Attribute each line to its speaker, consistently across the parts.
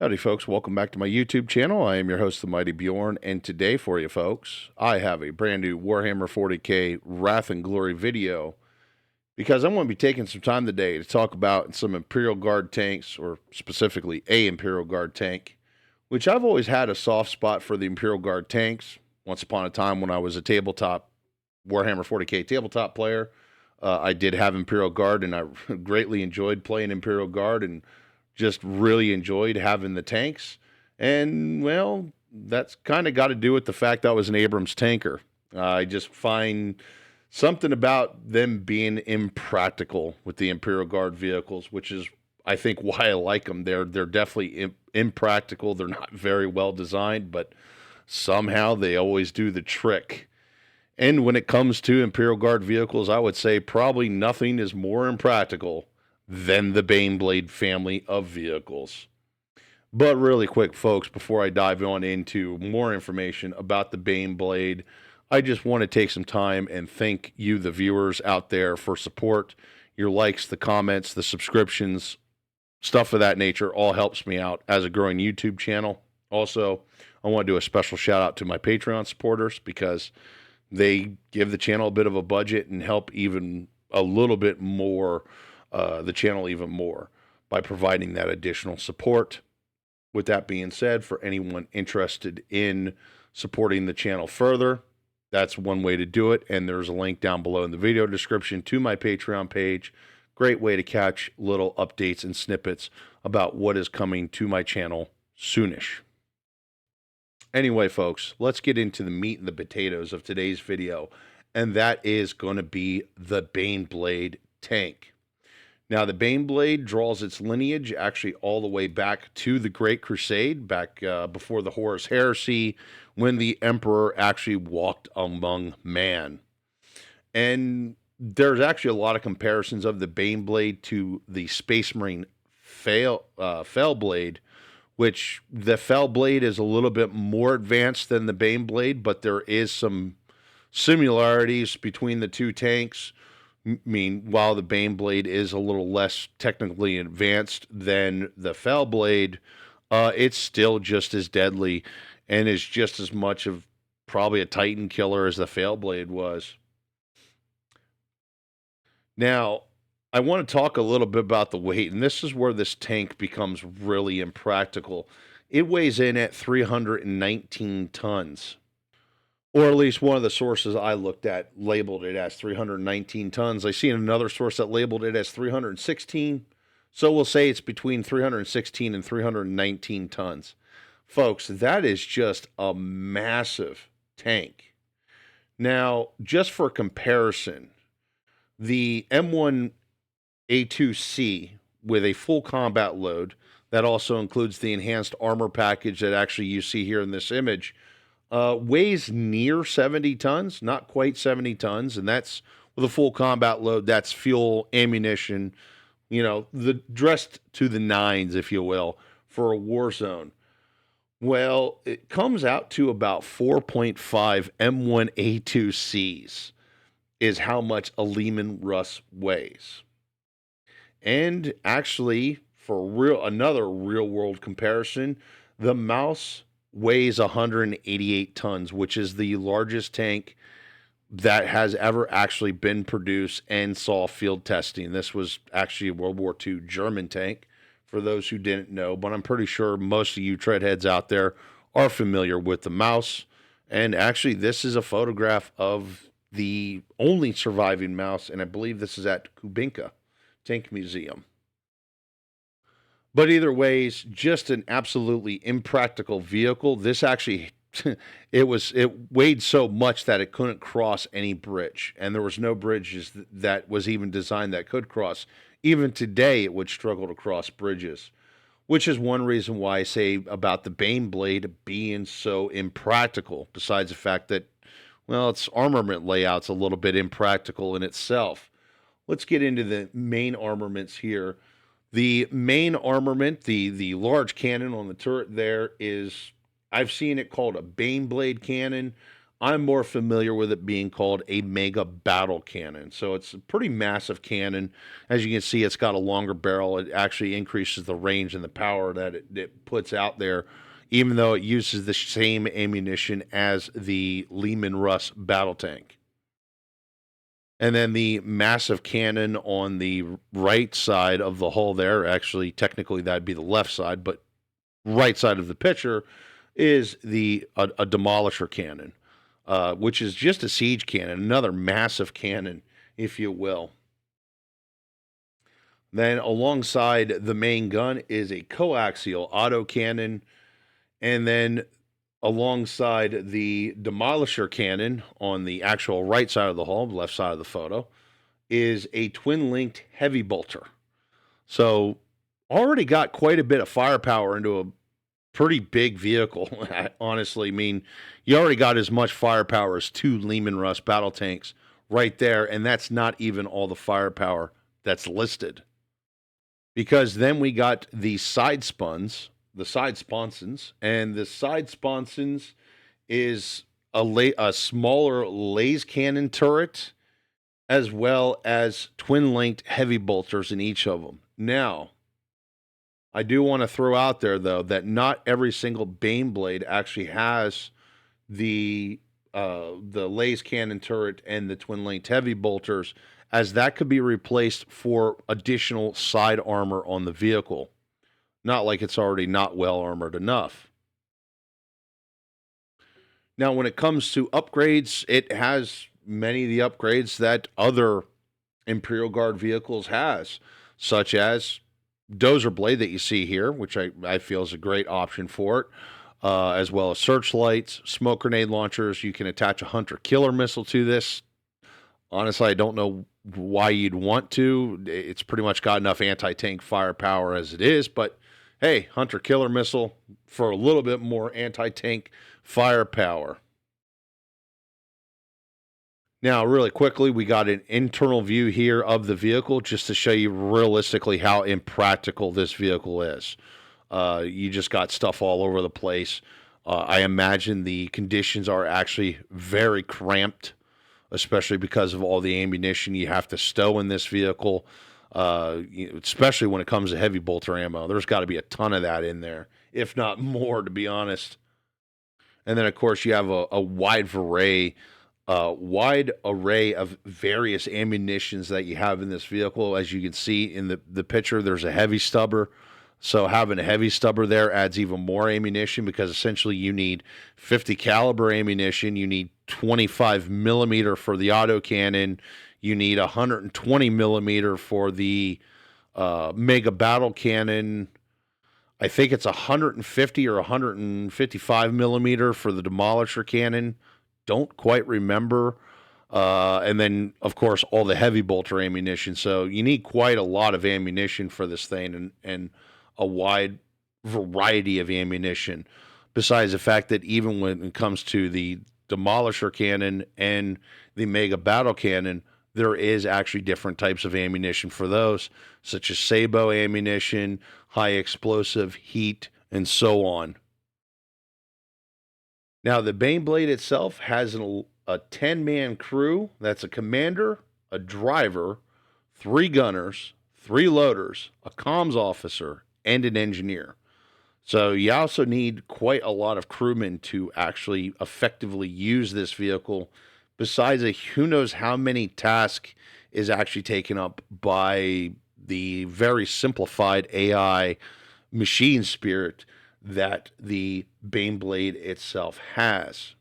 Speaker 1: Howdy, folks. Welcome back to my YouTube channel. I am your host, the Mighty Bjorn, and today for you, folks, I have a brand new Warhammer 40k Wrath and Glory video because I'm going to be taking some time today to talk about some Imperial Guard tanks, or specifically a Imperial Guard tank, which I've always had a soft spot for the Imperial Guard tanks. Once upon a time when I was a tabletop Warhammer 40k tabletop player, I did have Imperial Guard, and I greatly enjoyed playing Imperial Guard and just really enjoyed having the tanks. And, well, that's kind of got to do with the fact I was an Abrams tanker. I just find something about them being impractical with the Imperial Guard vehicles, which is, I think, why I like them. They're definitely impractical. They're not very well designed, but somehow they always do the trick. And when it comes to Imperial Guard vehicles, I would say probably nothing is more impractical than the Baneblade family of vehicles. But really quick, folks, before I dive on into more information about the Baneblade, I just want to take some time and thank you, the viewers out there, for support. Your likes, the comments, the subscriptions, stuff of that nature all helps me out as a growing YouTube channel. Also, I want to do a special shout out to my Patreon supporters because they give the channel a bit of a budget and help even a little bit more, the channel even more, by providing that additional support. With that being said, for anyone interested in supporting the channel further, that's one way to do it, and there's a link down below in the video description to my Patreon page. Great way to catch little updates and snippets about what is coming to my channel soonish. Anyway, folks, let's get into the meat and the potatoes of today's video, and that is going to be the Baneblade tank. Now, the Baneblade draws its lineage actually all the way back to the Great Crusade, back before the Horus Heresy, when the Emperor actually walked among man. And there's actually a lot of comparisons of the Baneblade to the Space Marine Fellblade, which the Fellblade is a little bit more advanced than the Baneblade, but there is some similarities between the two tanks. While the Baneblade is a little less technically advanced than the Fellblade, it's still just as deadly and is just as much of probably a Titan killer as the Fellblade was. Now, I want to talk a little bit about the weight, and this is where this tank becomes really impractical. It weighs in at 319 tons. Or at least one of the sources I looked at labeled it as 319 tons. I see another source that labeled it as 316. So we'll say it's between 316 and 319 tons. Folks, that is just a massive tank. Now, just for comparison, the M1A2C with a full combat load, that also includes the enhanced armor package that actually you see here in this image, weighs near 70 tons, not quite 70 tons, and that's with a full combat load. That's fuel, ammunition, dressed to the nines, if you will, for a war zone. Well, it comes out to about 4.5 M1A2Cs is how much a Lehman Russ weighs. And actually, for another real-world comparison, the Mouse weighs 188 tons, which is the largest tank that has ever actually been produced and saw field testing. This was actually a World War II German tank, for those who didn't know, but I'm pretty sure most of you treadheads out there are familiar with the Mouse. And actually, this is a photograph of the only surviving Mouse, and I believe this is at Kubinka Tank Museum. But either ways, just an absolutely impractical vehicle. This actually, it weighed so much that it couldn't cross any bridge. And there was no bridges that was even designed that could cross. Even today, it would struggle to cross bridges, which is one reason why I say about the Baneblade being so impractical, besides the fact that, well, its armament layout's a little bit impractical in itself. Let's get into the main armaments here. The main armament, the large cannon on the turret there is, I've seen it called a Baneblade cannon. I'm more familiar with it being called a mega battle cannon. So it's a pretty massive cannon. As you can see, it's got a longer barrel. It actually increases the range and the power that it puts out there, even though it uses the same ammunition as the Lehman Russ battle tank. And then the massive cannon on the right side of the hull there, actually, technically that'd be the left side, but right side of the picture is a demolisher cannon, which is just a siege cannon, another massive cannon, if you will. Then alongside the main gun is a coaxial auto cannon, and then alongside the demolisher cannon on the actual right side of the hull, left side of the photo, is a twin-linked heavy bolter. So already got quite a bit of firepower into a pretty big vehicle, honestly. I mean, you already got as much firepower as 2 Lehman Russ battle tanks right there, and that's not even all the firepower that's listed. Because then we got the side sponsons, and the side sponsons is a smaller laser cannon turret, as well as twin-linked heavy bolters in each of them. Now, I do want to throw out there, though, that not every single Baneblade actually has the laser cannon turret and the twin-linked heavy bolters, as that could be replaced for additional side armor on the vehicle. Not like it's already not well armored enough. Now, when it comes to upgrades, it has many of the upgrades that other Imperial Guard vehicles has, such as Dozer Blade that you see here, which I feel is a great option for it, as well as searchlights, smoke grenade launchers. You can attach a hunter-killer missile to this. Honestly, I don't know why you'd want to. It's pretty much got enough anti-tank firepower as it is, but hey, hunter-killer missile for a little bit more anti-tank firepower. Now, really quickly, we got an internal view here of the vehicle just to show you realistically how impractical this vehicle is. You just got stuff all over the place. I imagine the conditions are actually very cramped, especially because of all the ammunition you have to stow in this vehicle, especially when it comes to heavy bolter ammo. There's got to be a ton of that in there, if not more, to be honest. And then, of course, you have a wide array of various ammunitions that you have in this vehicle. As you can see in the picture, there's a heavy stubber. So having a heavy stubber there adds even more ammunition, because essentially you need 50 caliber ammunition. You need 25 millimeter for the autocannon. You need 120 millimeter for the mega battle cannon. I think it's 150 or 155 millimeter for the demolisher cannon. Don't quite remember. And then, of course, all the heavy bolter ammunition. So you need quite a lot of ammunition for this thing, and a wide variety of ammunition. Besides the fact that even when it comes to the demolisher cannon and the mega battle cannon, there is actually different types of ammunition for those, such as sabot ammunition, high explosive, heat, and so on. Now, the Baneblade itself has a 10-man crew. That's a commander, a driver, 3 gunners, 3 loaders, a comms officer, and an engineer. So you also need quite a lot of crewmen to actually effectively use this vehicle, besides who knows how many tasks is actually taken up by the very simplified AI machine spirit that the Baneblade itself has.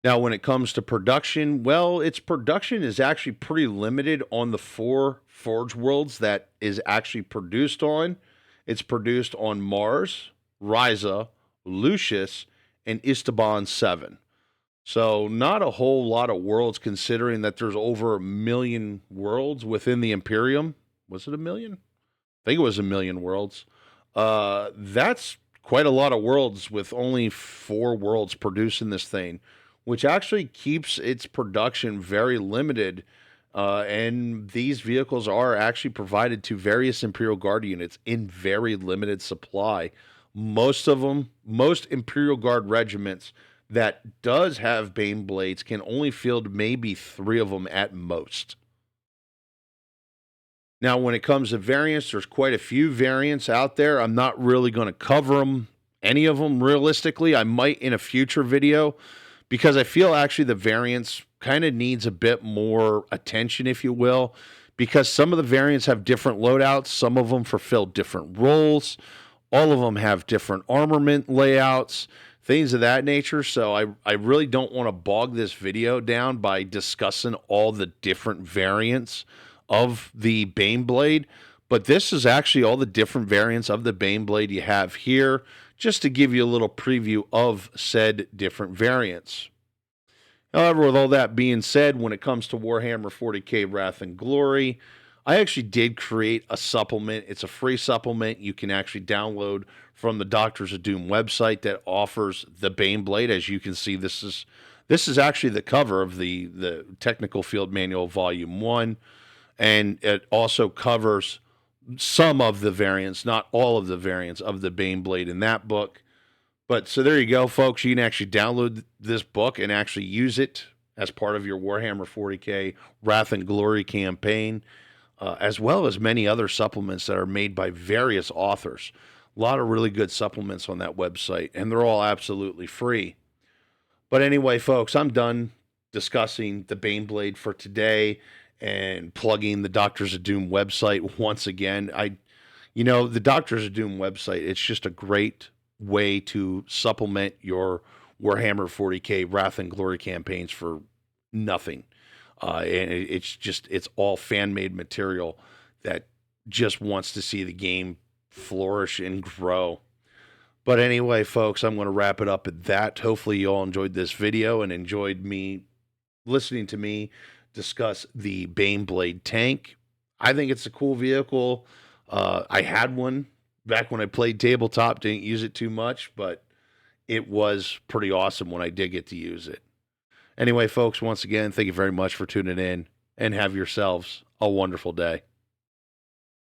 Speaker 1: Now, when it comes to production, well, its production is actually pretty limited on the 4 Forge Worlds that is actually produced on. It's produced on Mars, Risa, Lucius, and Esteban 7. So not a whole lot of worlds, considering that there's over 1 million worlds within the Imperium. Was it 1 million? I think it was 1 million worlds. That's quite a lot of worlds with only 4 worlds producing this thing, which actually keeps its production very limited. And these vehicles are actually provided to various Imperial Guard units in very limited supply, Most of them, most Imperial Guard regiments that does have Baneblades can only field maybe 3 of them at most. Now, when it comes to variants, there's quite a few variants out there. I'm not really going to cover them, any of them realistically. I might in a future video because I feel actually the variants kind of needs a bit more attention, if you will, because some of the variants have different loadouts. Some of them fulfill different roles. All of them have different armament layouts, things of that nature. So I really don't want to bog this video down by discussing all the different variants of the Baneblade, but this is actually all the different variants of the Baneblade you have here, just to give you a little preview of said different variants. However, with all that being said, when it comes to Warhammer 40k Wrath and Glory, I actually did create a supplement. It's a free supplement you can actually download from the Doctors of Doom website that offers the Baneblade. As you can see, this is actually the cover of the Technical Field Manual Volume 1. And it also covers some of the variants, not all of the variants of the Baneblade in that book. But so there you go, folks. You can actually download this book and actually use it as part of your Warhammer 40k Wrath and Glory campaign, as well as many other supplements that are made by various authors. A lot of really good supplements on that website, and they're all absolutely free. But anyway, folks, I'm done discussing the Baneblade for today and plugging the Doctors of Doom website once again. The Doctors of Doom website, it's just a great way to supplement your Warhammer 40k Wrath and Glory campaigns for nothing. And it's all fan-made material that just wants to see the game flourish and grow. But anyway, folks, I'm going to wrap it up at that. Hopefully you all enjoyed this video and enjoyed me listening to me discuss the Baneblade tank. I think it's a cool vehicle. I had one back when I played tabletop, didn't use it too much, but it was pretty awesome when I did get to use it. Anyway, folks, once again, thank you very much for tuning in and have yourselves a wonderful day.